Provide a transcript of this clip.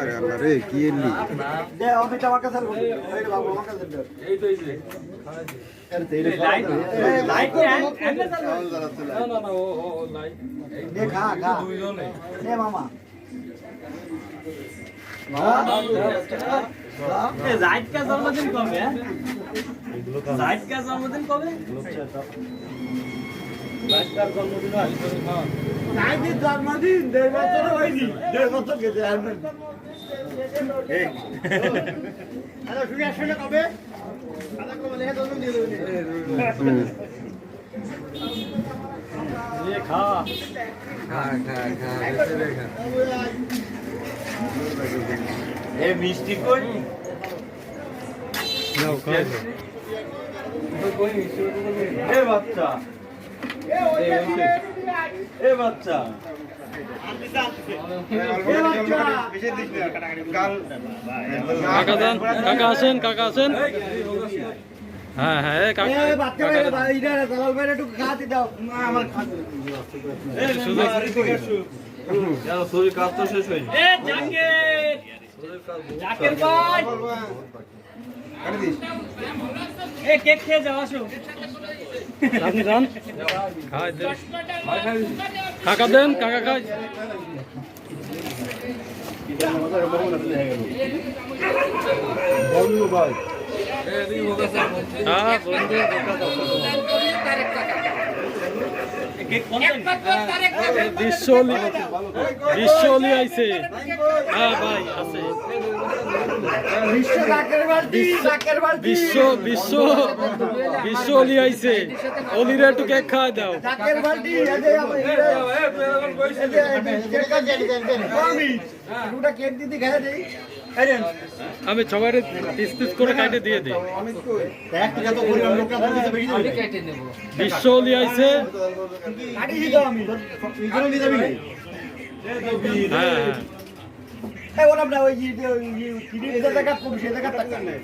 আরে আল্লাহ রে কি এলি মামা জাহিদ का जन्मदिन कब है? জাহিদ का जन्मदिन कब है? জাহিদের জন্মদিন 1.5 বছর হয়নি 1.5 বছর গেছে আরে শুনে কবে আদা কবে লেখা জন্ম দিয়ে দেবে ये खा ए मिष्टी कोई নাও খাও ए बच्चा ए बच्चा কাকা দেন, কাকা আসেন হ্যাঁ হ্যাঁ কাকা বাচ্চা ভাই এটা দালাল ভাই একটু খাওয়াতে দাও না আমার খাওয়াতে यार सूर्य काट तो शेष हुई ए जाकिर जाकिर भाई ए केक খেয়ে যাও আসো আপনি যান খাই দেন কাকা দেন কাকা খাই বন্ধু ভাই হ্যাঁ বন্ধু বিশ্বলি আইছে হ্যাঁ ভাই আছে বিশ্ব ডাকের বালতি বিশ্বলি আইছে অলিরে একটু কেক খাওয়া দাও ডাকের বালতি আমি দুটা কেক দিতে খাই দেই আমি সবাই পিস করে কাটে দিয়ে দিই বিশ্বলি আইছে হ্যাঁ ওই জায়গা কম সে জায়গা টাকা নেই